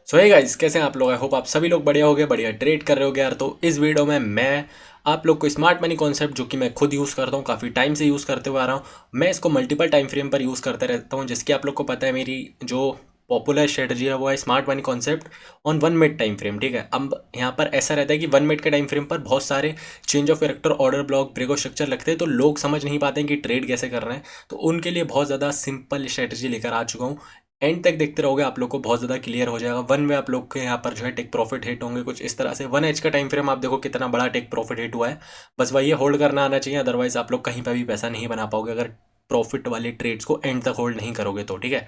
सो hey guys, कैसे हैं आप लोग। आई होप आप सभी लोग बढ़िया होगे, बढ़िया ट्रेड कर रहे होगे यार। तो इस वीडियो में मैं आप लोग को स्मार्ट मनी कॉन्सेप्ट, जो कि मैं खुद यूज़ करता हूँ, काफ़ी टाइम से यूज़ करते हुए आ रहा हूँ। मैं इसको मल्टीपल टाइम फ्रेम पर यूज़ करते रहता हूँ, जिसकी आप लोग को पता है मेरी जो पॉपुलर स्ट्रेटजी है वो है smart money concept on 1 minute time frame. ठीक है, अब यहाँ पर ऐसा रहता है कि 1 मिनट के टाइम फ्रेम पर बहुत सारे change of character, order block, break of structure लगते हैं, तो लोग समझ नहीं पाते हैं कि ट्रेड कैसे कर रहे हैं। तो उनके लिए बहुत ज़्यादा सिंपल स्ट्रेटजी लेकर आ चुका हूँ। एंड तक देखते रहोगे, आप लोग को बहुत ज़्यादा क्लियर हो जाएगा। वन वे आप लोग के यहाँ पर जो है टेक प्रॉफिट हिट होंगे कुछ इस तरह से। 1 एच का टाइम फ्रेम आप देखो कितना बड़ा टेक प्रॉफिट हिट हुआ है। बस वही होल्ड करना आना चाहिए, अदरवाइज आप लोग कहीं पर भी पैसा नहीं बना पाओगे अगर प्रॉफिट वाले ट्रेड्स को एंड तक होल्ड नहीं करोगे तो। ठीक है,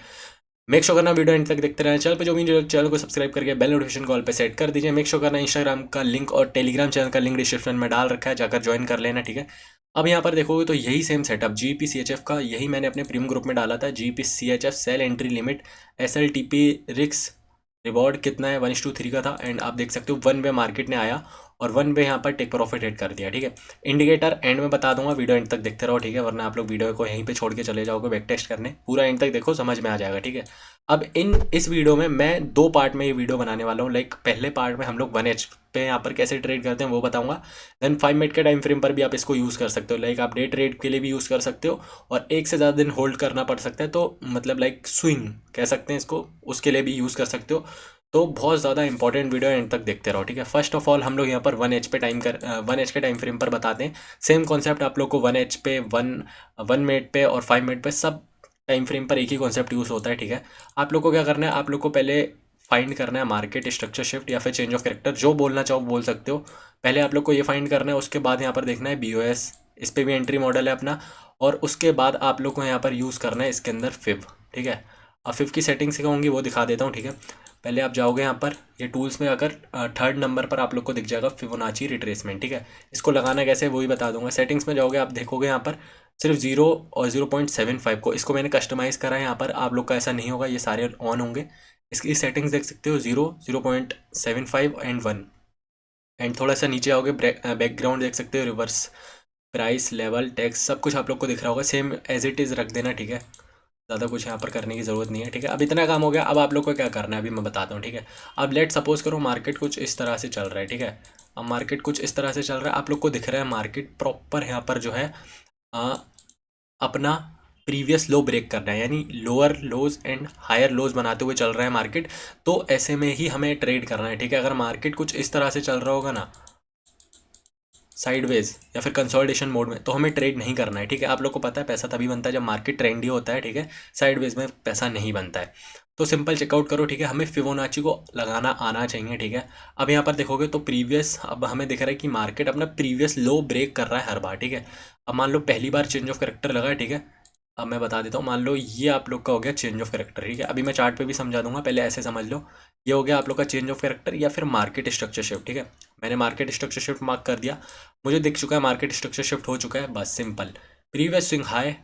मेक श्योर करना वीडियो एंड तक देखते रहना। चैनल पे जो भी चैनल को सब्सक्राइब करके बेल नोटिफिकेशन कॉल पे सेट कर दीजिए। मेक श्योर करना इंस्टाग्राम का लिंक और टेलीग्राम चैनल का लिंक डिस्क्रिप्शन में डाल रखा है, जाकर ज्वाइन कर लेना। ठीक है, अब यहाँ पर देखोगे तो यही सेम सेटअप GPCHF का यही मैंने अपने प्रीमियम ग्रुप में डाला था। GPCHF sell entry limit SLTP रिक्स रिवॉर्ड कितना है, 1:3 का था। एंड आप देख सकते हो 1 वे मार्केट ने आया और 1 वे यहाँ पर टेक प्रॉफिट हिट कर दिया। ठीक है, इंडिकेटर एंड में बता दूंगा, वीडियो एंड तक देखते रहो। ठीक है, वरना आप लोग वीडियो को यहीं पे छोड़ के चले जाओगे बैक टेस्ट करने। पूरा एंड तक देखो, समझ में आ जाएगा। ठीक है, अब इस वीडियो में मैं 2 पार्ट में ये वीडियो बनाने वाला हूँ। लाइक पहले पार्ट में हम लोग 1 एच पे यहाँ पर कैसे ट्रेड करते हैं वो बताऊंगा। देन 5 मिनट के टाइम फ्रेम पर भी आप इसको यूज़ कर सकते हो। लाइक आप डे ट्रेड के लिए भी यूज़ कर सकते हो, और एक से ज़्यादा दिन होल्ड करना पड़ सकता है तो मतलब लाइक स्विंग कह सकते हैं इसको, उसके लिए भी यूज़ कर सकते हो। तो बहुत ज़्यादा इंपॉर्टेंट वीडियो एंड तक देखते रहो। ठीक है, फर्स्ट ऑफ ऑल हम लोग यहाँ पर 1 एच पे 1 एच के टाइम फ्रेम पर बताते हैं। सेम कॉन्सेप्ट आप लोग को 1 एच पे, 1 मिनट पे और 5 मिनट पे सब टाइम फ्रेम पर एक ही कॉन्सेप्ट यूज़ होता है। ठीक है, आप लोग को क्या करना है, आप लोग को पहले फाइंड करना है मार्केट स्ट्रक्चर शिफ्ट या फिर चेंज ऑफ कैरेक्टर, जो बोलना चाहो बोल सकते हो। पहले आप लोग को ये फाइंड करना है, उसके बाद यहाँ पर देखना है BOS, इस पर भी एंट्री मॉडल है अपना। और उसके बाद आप लोग को यहाँ पर यूज़ करना है इसके अंदर फिव। ठीक है, अब फिव की सेटिंग्स क्या होंगी वो दिखा देता हूँ। ठीक है, पहले आप जाओगे यहाँ पर, ये टूल्स में आकर 3rd नंबर पर आप लोग को दिख जाएगा फिबोनाची रिट्रेसमेंट। ठीक है, इसको लगाना कैसे वो ही बता दूंगा। सेटिंग्स में जाओगे, आप देखोगे यहाँ पर सिर्फ 0 और 0.75 को, इसको मैंने कस्टमाइज़ करा है। यहाँ पर आप लोग का ऐसा नहीं होगा, ये सारे ऑन होंगे। इसकी सेटिंग्स देख सकते हो, 0, 0.75 एंड 1। एंड थोड़ा सा नीचे आओगे, बैकग्राउंड देख सकते हो, रिवर्स प्राइस, लेवल, टैक्स, सब कुछ आप लोग को दिख रहा होगा। सेम एज इट इज़ रख देना। ठीक है, ज़्यादा कुछ यहाँ पर करने की ज़रूरत नहीं है। ठीक है, अब इतना काम हो गया। अब आप लोग को क्या करना है अभी मैं बताता हूँ। ठीक है, अब लेट सपोज करो मार्केट कुछ इस तरह से चल रहा है। ठीक है, अब मार्केट कुछ इस तरह से चल रहा है, आप लोग को दिख रहा है मार्केट प्रॉपर यहाँ पर जो है अपना प्रीवियस लो ब्रेक करना है, यानी lower lows and higher lows बनाते हुए चल रहा है मार्केट। तो ऐसे में ही हमें ट्रेड करना है। ठीक है, अगर मार्केट कुछ इस तरह से चल रहा होगा ना, साइडवेज या फिर कंसोलिडेशन मोड में, तो हमें ट्रेड नहीं करना है। ठीक है, आप लोग को पता है पैसा तभी बनता है जब मार्केट ट्रेंडी होता है। ठीक है, साइडवेज में पैसा नहीं बनता है। तो सिंपल चेकआउट करो। ठीक है, हमें फिबोनाची को लगाना आना चाहिए। ठीक है, अब यहाँ पर देखोगे तो प्रीवियस, अब हमें दिख रहा है कि मार्केट अपना प्रीवियस लो ब्रेक कर रहा है हर बार। ठीक है, अब मान लो पहली बार चेंज ऑफ करेक्टर लगा है। ठीक है, अब मैं बता देता हूँ, मान लो ये आप लोग का हो गया चेंज ऑफ करेक्टर। ठीक है, अभी मैं चार्ट पे भी समझा दूंगा, पहले ऐसे समझ लो। ये हो गया आप लोग का चेंज ऑफ करेक्टर या फिर मार्केट स्ट्रक्चर शिफ्ट। ठीक है, मैंने मार्केट स्ट्रक्चर शिफ्ट मार्क कर दिया, मुझे दिख चुका है मार्केट स्ट्रक्चर शिफ्ट हो चुका है। बस simple, previous swing high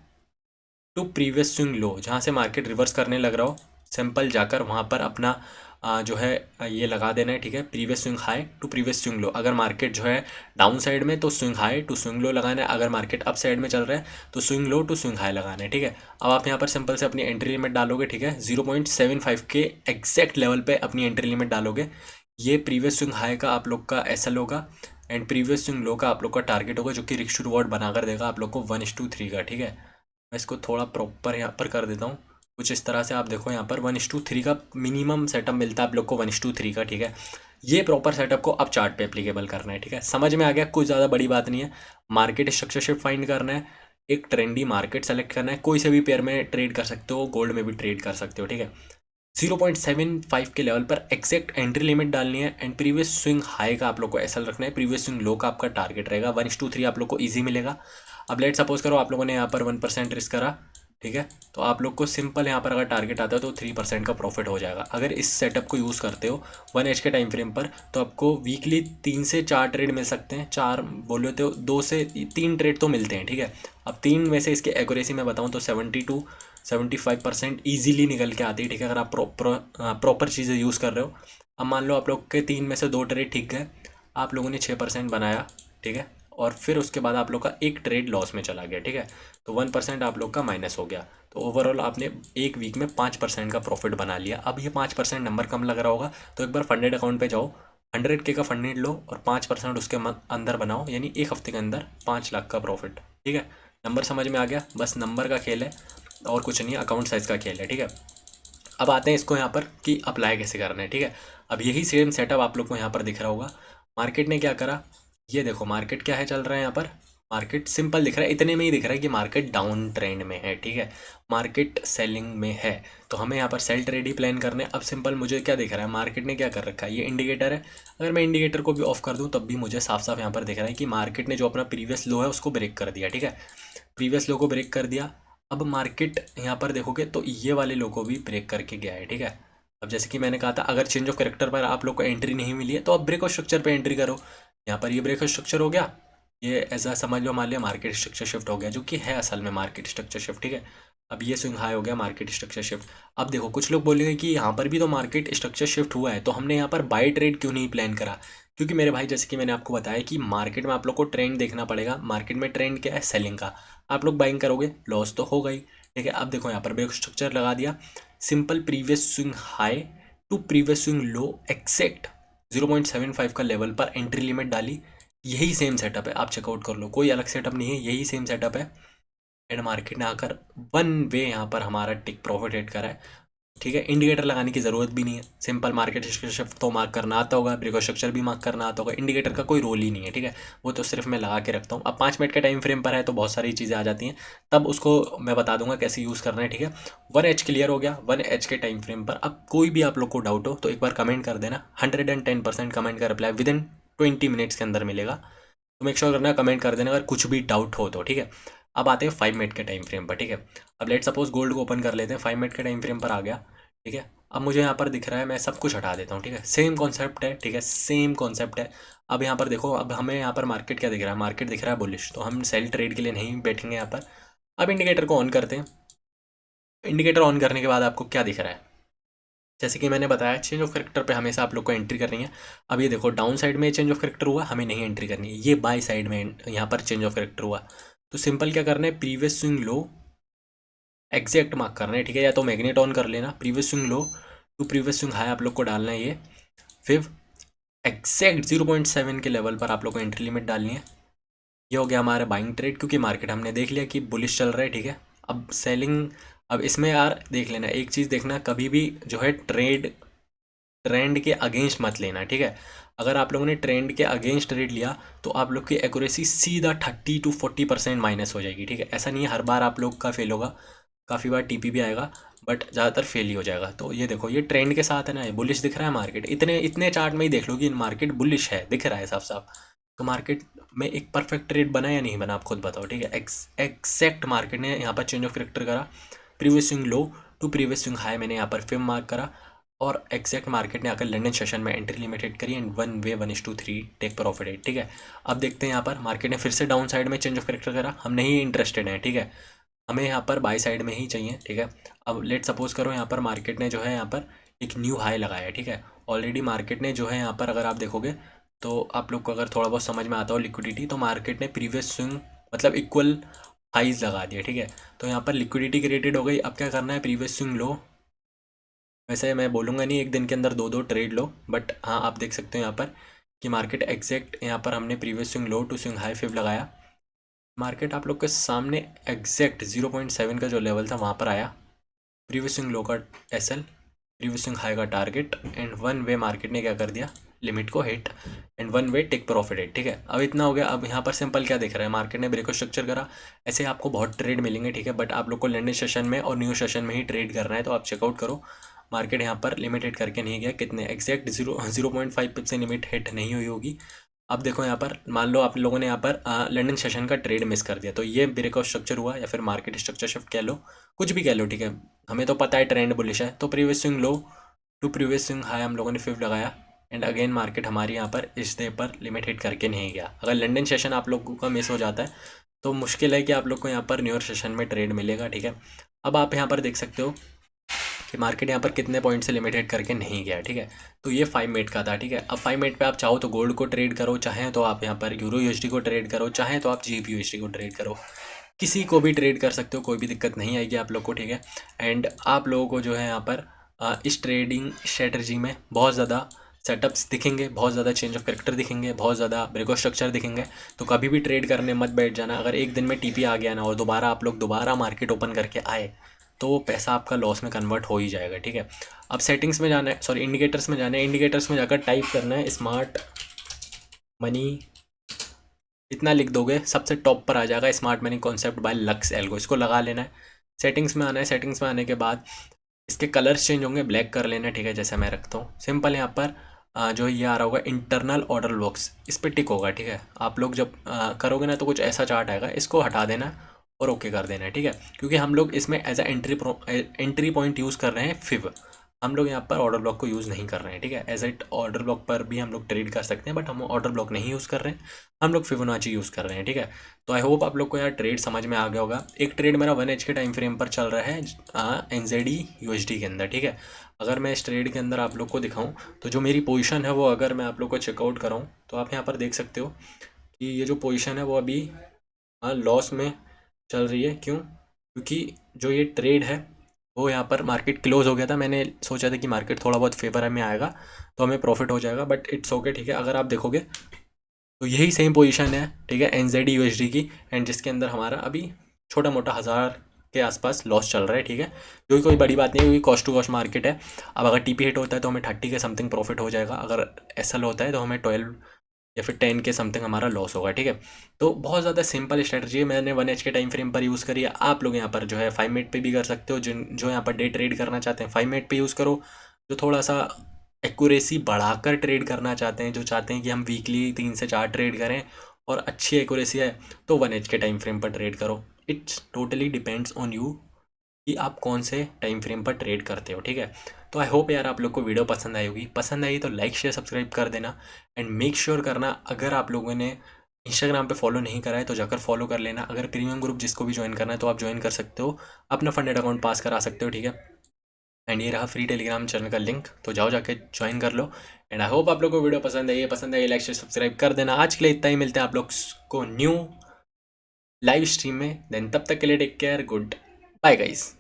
to previous swing low, जहाँ से मार्केट रिवर्स करने लग रहा हो, सिंपल जाकर वहाँ पर अपना जो है ये लगा देना है। ठीक है, previous swing high to previous swing low. अगर मार्केट जो है डाउन साइड में तो swing high to swing low लगाना है, अगर मार्केट अप साइड में चल रहा है तो swing low to swing high लगाना है। ठीक है, अब आप यहाँ पर सिंपल से अपनी एंट्री लिमिट डालोगे। ठीक है, 0.75 के एग्जैक्ट लेवल पे अपनी एंट्री लिमिट डालोगे। ये प्रीवियस स्विंग हाई का आप लोग का SL होगा, एंड प्रीवियस स्विंग लो का आप लोग का टारगेट होगा, जो कि रिक्स टू रिवॉर्ड बनाकर देगा आप लोग को 1:3 का। ठीक है, मैं इसको थोड़ा प्रॉपर यहाँ पर कर देता हूँ कुछ इस तरह से। आप देखो यहाँ पर 1:3 का मिनिमम सेटअप मिलता है आप लोग को, 1:3 का। ठीक है, ये प्रॉपर सेटअप को अब चार्ट पे एप्लीकेबल करना है। ठीक है, समझ में आ गया, कुछ ज़्यादा बड़ी बात नहीं है। मार्केट स्ट्रक्चर शिफ्ट फाइंड करना है, एक ट्रेंडी मार्केट सेलेक्ट करना है, कोई से भी पेयर में ट्रेड कर सकते हो, गोल्ड में भी ट्रेड कर सकते हो। ठीक है, 0.75 के लेवल पर एग्जैक्ट एंट्री लिमिट डालनी है, एंड प्रीवियस स्विंग हाई का आप लोग को SL रखना है, प्रीवियस स्विंग लो का आपका टारगेट रहेगा। 1:3 आप लोग को ईजी मिलेगा। अब लेट सपोज करो आप लोगों ने यहाँ पर 1% रिस्क करा। ठीक है, तो आप लोग को सिंपल यहाँ पर अगर टारगेट आता है तो 3% का प्रॉफिट हो जाएगा। अगर इस सेटअप को यूज़ करते हो 1 एच के टाइम फ्रेम पर, तो आपको वीकली 3 से 4 ट्रेड मिल सकते हैं। 4 बोले तो 2 से 3 ट्रेड तो मिलते हैं। ठीक है, अब 3 में से इसकी एक्यूरेसी मैं बताऊँ तो 70 to 75% ईजिली निकल के आती है। ठीक है, अगर आप प्रॉपर चीज़ें यूज़ कर रहे हो। अब मान लो आप लोग के 3 में से 2 ट्रेड ठीक गए, आप लोगों ने 6% बनाया। ठीक है, और फिर उसके बाद आप लोग का एक ट्रेड लॉस में चला गया, ठीक है। तो 1% आप लोग का माइनस हो गया। तो ओवरऑल आपने एक वीक में 5% का प्रॉफिट बना लिया। अब ये 5% नंबर कम लग रहा होगा, तो एक बार फंडेड अकाउंट पे जाओ, 100K का फंडेड लो और 5% उसके अंदर बनाओ, यानी एक हफ्ते के अंदर 5 लाख का प्रॉफिट, ठीक है। नंबर समझ में आ गया, बस नंबर का खेल है और कुछ नहीं, अकाउंट साइज़ का खेल है, ठीक है। अब आते हैं इसको यहाँ पर कि अप्लाई कैसे करना है, ठीक है। अब यही सेम सेटअप आप लोग को यहाँ पर दिख रहा होगा। मार्केट ने क्या करा, ये देखो मार्केट क्या है चल रहा है यहाँ पर। मार्केट सिंपल दिख रहा है, इतने में ही दिख रहा है कि मार्केट डाउन ट्रेंड में है, ठीक है। मार्केट सेलिंग में है, तो हमें यहाँ पर सेल ट्रेड ही प्लान करने। अब सिंपल मुझे क्या दिख रहा है, मार्केट ने क्या कर रखा है, ये इंडिकेटर है। अगर मैं इंडिकेटर को भी ऑफ कर दूँ तब भी मुझे साफ साफ यहाँ पर दिख रहा है कि मार्केट ने जो अपना प्रीवियस लो है उसको ब्रेक कर दिया, ठीक है। प्रीवियस लो को ब्रेक कर दिया। अब मार्केट यहाँ पर देखोगे तो ये वाले लो को भी ब्रेक करके गया है, ठीक है। अब जैसे कि मैंने कहा था, अगर चेंज ऑफ कैरेक्टर पर आप लोग को एंट्री नहीं मिली है तो आप ब्रेक ऑफ स्ट्रक्चर पे एंट्री करो। यहाँ पर ये ब्रेक ऑफ स्ट्रक्चर हो गया, ये ऐसा समझ लो, मान लिया मार्केट स्ट्रक्चर शिफ्ट हो गया, जो कि है असल में मार्केट स्ट्रक्चर शिफ्ट, ठीक है। अब ये स्विंग हाई हो गया, मार्केट स्ट्रक्चर शिफ्ट। अब देखो कुछ लोग बोलेंगे कि यहाँ पर भी तो मार्केट स्ट्रक्चर शिफ्ट हुआ है, तो हमने यहाँ पर बाय ट्रेड क्यों नहीं प्लान करा। क्योंकि मेरे भाई जैसे कि मैंने आपको बताया कि मार्केट में आप लोग को ट्रेंड देखना पड़ेगा। मार्केट में ट्रेंड क्या है, सेलिंग का। आप लोग बाइंग करोगे, लॉस तो होगा ही, ठीक है। अब देखो यहाँ पर ब्रेक स्ट्रक्चर लगा दिया, simple previous swing high to previous swing low exact 0.75 का लेवल पर एंट्री लिमिट डाली। यही सेम सेटअप है, आप चेकआउट कर लो, कोई अलग सेटअप नहीं है, यही सेम सेटअप है। एंड मार्केट ने आकर वन वे यहाँ पर हमारा टिक प्रॉफिट हिट करा है, ठीक है। इंडिकेटर लगाने की ज़रूरत भी नहीं है, सिंपल मार्केट शिफ्ट तो मार्क करना आता होगा, ब्रेक स्ट्रक्चर भी मार्क करना आता होगा, इंडिकेटर का कोई रोल ही नहीं है, ठीक है। वो तो सिर्फ मैं लगा के रखता हूँ। अब 5 मिनट के टाइम फ्रेम पर है तो बहुत सारी चीज़ें आ जाती हैं, तब उसको मैं बता दूंगा कैसे यूज़ करना है, ठीक है। 1H क्लियर हो गया, 1H के टाइम फ्रेम पर। अब कोई भी आप लोग को डाउट हो तो एक बार कमेंट कर देना, 110% कमेंट का रिप्लाई विद इन 20 मिनट्स के अंदर मिलेगा। तो मेक श्योर करना, कमेंट कर देना अगर कुछ भी डाउट हो तो, ठीक है। अब आते हैं 5 मिनट के टाइम फ्रेम पर, ठीक है। अब लेट सपोज गोल्ड को ओपन कर लेते हैं, 5 मिनट के टाइम फ्रेम पर आ गया, ठीक है। अब मुझे यहाँ पर दिख रहा है, मैं सब कुछ हटा देता हूँ, ठीक है। सेम कॉन्सेप्ट है, ठीक है, सेम कॉन्सेप्ट है। अब यहाँ पर देखो, अब हमें यहाँ पर मार्केट क्या दिख रहा है, मार्केट दिख रहा है बुलिश, तो हम सेल ट्रेड के लिए नहीं बैठेंगे यहाँ पर। अब इंडिकेटर को ऑन करते हैं। इंडिकेटर ऑन करने के बाद आपको क्या दिख रहा है, जैसे कि मैंने बताया चेंज ऑफ कैरेक्टर पे हमेशा आप लोग को एंट्री करनी है। अब ये देखो डाउन साइड में चेंज ऑफ कैरेक्टर हुआ, हमें नहीं एंट्री करनी है। ये बाय साइड में यहाँ पर चेंज ऑफ कैरेक्टर हुआ, तो सिंपल क्या करना है, प्रीवियस स्विंग लो एग्जैक्ट मार्क करना है, ठीक है। या तो मैग्नेट ऑन कर लेना, previous swing low to previous swing high आप लोग को डालना है ये। फिर एग्जैक्ट 0.7 के लेवल पर आप लोग को एंट्री लिमिट डालनी है। ये हो गया हमारा बाइंग ट्रेड, क्योंकि मार्केट हमने देख लिया कि बुलिश चल रहा है, ठीक है। अब सेलिंग, अब इसमें यार देख लेना, एक चीज़ देखना, कभी भी जो है ट्रेंड के अगेंस्ट मत लेना, ठीक है। अगर आप लोगों ने ट्रेंड के अगेंस्ट ट्रेड लिया तो आप लोग की एक्यूरेसी सीधा 30 to 40% माइनस हो जाएगी, ठीक है। ऐसा नहीं है हर बार आप लोग का फेल होगा, काफ़ी बार टीपी भी आएगा, बट ज़्यादातर फेल ही हो जाएगा। तो ये देखो, ये ट्रेंड के साथ है ना, ये बुलिश दिख रहा है मार्केट, इतने इतने चार्ट में ही देख लो कि मार्केट बुलिश है, दिख रहा है साफ साफ। तो मार्केट में एक परफेक्ट ट्रेड बना या नहीं बना, आप खुद बताओ, ठीक है। एक्सेक्ट मार्केट ने यहाँ पर चेंज ऑफ कैरेक्टर करा, previous swing low to previous swing high मैंने यहाँ पर फिम मार्क करा, और एग्जैक्ट मार्केट ने आकर लंदन सेशन में एंट्री लिमिट हिट करी एंड 1 वे 1:3 टेक प्रॉफिट है, ठीक है। अब देखते हैं यहाँ पर मार्केट ने फिर से डाउन साइड में चेंज ऑफ कैरेक्टर करा, हम नहीं इंटरेस्टेड हैं, ठीक है। हमें यहाँ पर बाई साइड में ही चाहिए, ठीक है। अब लेट सपोज करो यहाँ पर मार्केट ने जो है यहाँ पर एक न्यू हाई लगाया है, ठीक है। ऑलरेडी मार्केट ने जो है यहाँ पर, अगर आप देखोगे तो आप लोग को अगर थोड़ा बहुत समझ में आता हो लिक्विडिटी, तो मार्केट ने प्रीवियस स्विंग मतलब इक्वल हाइज लगा दिया, ठीक है। तो यहाँ पर लिक्विडिटी क्रिएटेड हो गई। अब क्या करना है, प्रीवियस स्विंग लो, वैसे मैं बोलूँगा नहीं एक दिन के अंदर 2-2 ट्रेड लो, बट हाँ आप देख सकते हो यहाँ पर कि मार्केट एग्जैक्ट यहाँ पर हमने previous swing low to swing high fib लगाया। मार्केट आप लोग के सामने एग्जैक्ट 0.7 का जो लेवल था वहाँ पर आया, प्रीवियस स्विंग लो का एसएल, प्रीवियस स्विंग हाई का टारगेट, एंड 1 वे मार्केट ने क्या कर दिया, लिमिट को hit and 1 way take profit hit, ठीक है। अब इतना हो गया। अब यहाँ पर सिंपल क्या दिख रहा है, मार्केट ने ब्रेक स्ट्रक्चर करा, ऐसे आपको बहुत ट्रेड मिलेंगे, ठीक है। बट आप लोग को लंदन सेशन में और न्यू सेशन में ही ट्रेड करना है, तो आप चेकआउट करो। मार्केट यहाँ पर लिमिटेड करके नहीं गया, कितने एग्जैक्ट 0.5 पिप से लिमिट हिट नहीं हुई होगी। अब देखो यहाँ पर मान लो आप लोगों ने यहाँ पर लंदन सेशन का ट्रेड मिस कर दिया, तो ये ब्रेकआउट स्ट्रक्चर हुआ या फिर मार्केट स्ट्रक्चर शिफ्ट कह लो, कुछ भी कह लो, ठीक है। हमें तो पता है ट्रेंड बुलिश है, तो previous swing low to previous swing high हम लोगों ने फिफ्थ लगाया, एंड अगेन मार्केट हमारी यहाँ पर इस डे पर लिमिट हिट करके नहीं गया। अगर लंदन सेशन आप लोगों का मिस हो जाता है तो मुश्किल है कि आप लोग को यहाँ पर न्यूयॉर्क सेशन में ट्रेड मिलेगा, ठीक है। अब आप यहाँ पर देख सकते हो कि मार्केट यहाँ पर कितने पॉइंट से लिमिटेड करके नहीं गया, ठीक है। तो ये 5 मिनट का था, ठीक है। अब 5 मिनट पे आप चाहो तो गोल्ड को ट्रेड करो, चाहें तो आप यहाँ पर यूरो यूएसडी को ट्रेड करो, चाहें तो आप जीबी यूएसडी को ट्रेड करो, किसी को भी ट्रेड कर सकते हो, कोई भी दिक्कत नहीं आएगी आप लोग को, ठीक है। एंड आप लोगों को जो है यहाँ पर इस ट्रेडिंग स्ट्रेटजी में बहुत ज़्यादा सेटअप्स दिखेंगे, बहुत ज़्यादा चेंज ऑफ कैरेक्टर दिखेंगे, बहुत ज़्यादा ब्रेको स्ट्रक्चर दिखेंगे। तो कभी भी ट्रेड करने मत बैठ जाना। अगर एक दिन में टीपी आ गया ना और दोबारा आप लोग दोबारा मार्केट ओपन करके आए तो वो पैसा आपका लॉस में कन्वर्ट हो ही जाएगा, ठीक है। अब सेटिंग्स में जाना है, सॉरी इंडिकेटर्स में जाना है। इंडिकेटर्स में जाकर टाइप करना है स्मार्ट मनी, इतना लिख दोगे सबसे टॉप पर आ जाएगा smart money concept bye lux algo, इसको लगा लेना है। सेटिंग्स में आना है, सेटिंग्स में आने के बाद इसके कलर्स चेंज होंगे, ब्लैक कर लेना है, ठीक है, जैसे मैं रखता हूँ सिंपल। यहाँ पर जो ये आ रहा होगा इंटरनल ऑर्डर बॉक्स, इस पर टिक होगा, ठीक है। आप लोग जब करोगे ना तो कुछ ऐसा चार्ट आएगा, इसको हटा देना है और ओके कर देना है, ठीक है। क्योंकि हम लोग इसमें as a entry point use कर रहे हैं फिब, हम लोग यहाँ पर ऑर्डर ब्लॉक को यूज़ नहीं कर रहे हैं, ठीक है। एज एट ऑर्डर ब्लॉक पर भी हम लोग ट्रेड कर सकते हैं, बट हम ऑर्डर ब्लॉक नहीं यूज़ कर रहे हैं, हम लोग फिबोनाची यूज़ कर रहे हैं, ठीक है। तो आई होप आप लोग को यार ट्रेड समझ में आ गया होगा। एक ट्रेड मेरा 1H के टाइम फ्रेम पर चल रहा है NZD USD के अंदर, ठीक है। अगर मैं इस ट्रेड के अंदर आप लोग को दिखाऊं तो जो मेरी पोजीशन है वो अगर मैं आप लोग को चेकआउट कराऊं तो आप यहाँ पर देख सकते हो कि ये जो पोजीशन है वो अभी लॉस में चल रही है। क्यों? क्योंकि जो ये ट्रेड है वो यहाँ पर मार्केट क्लोज हो गया था, मैंने सोचा था कि मार्केट थोड़ा बहुत फेवर में आएगा तो हमें प्रॉफिट हो जाएगा, बट इट्स ओके, ठीक है। अगर आप देखोगे तो यही सेम पोजीशन है, ठीक है, NZD USD की, एंड जिसके अंदर हमारा अभी छोटा मोटा 1000 के आसपास लॉस चल रहा है, ठीक है। जो कि कोई बड़ी बात नहीं है, क्योंकि कॉस्ट टू कॉस्ट मार्केट है। अब अगर टीपी हिट होता है तो हमें 30 के समथिंग प्रॉफिट हो जाएगा, अगर SL होता है तो हमें 12 या फिर 10 के समथिंग हमारा लॉस होगा, ठीक है। तो बहुत ज़्यादा सिंपल स्ट्रेटजी है, मैंने 1H के टाइम फ्रेम पर यूज़ करी है। आप लोग यहाँ पर जो है 5 मिनट पे भी कर सकते हो, जो यहाँ पर डे ट्रेड करना चाहते हैं 5 मिनट पे यूज़ करो। जो थोड़ा सा एक्यूरेसी बढ़ाकर ट्रेड करना चाहते हैं, जो चाहते हैं कि हम वीकली 3 से 4 ट्रेड करें और अच्छी एक्यूरेसी है, तो 1H के टाइम फ्रेम पर ट्रेड करो। It's totally depends on you कि आप कौन से टाइम फ्रेम पर ट्रेड करते हो, ठीक है। तो आई होप यार आप लोग को वीडियो पसंद आई होगी, पसंद आई तो लाइक शेयर सब्सक्राइब कर देना। एंड मेक श्योर करना अगर आप लोगों ने इंस्टाग्राम पे फॉलो नहीं करा है तो जाकर फॉलो कर लेना। अगर प्रीमियम ग्रुप जिसको भी ज्वाइन करना है तो आप ज्वाइन कर सकते हो, अपना फंडेड अकाउंट पास करा सकते हो, ठीक है। एंड ये रहा फ्री टेलीग्राम चैनल का लिंक, तो जाओ जाके ज्वाइन कर लो। एंड आई होप आप लोग को वीडियो पसंद आई लाइक शेयर सब्सक्राइब कर देना। आज के लिए इतना ही, मिलते हैं आप लोग को न्यू लाइव स्ट्रीम में। देन तब तक के लिए take care, good bye guys.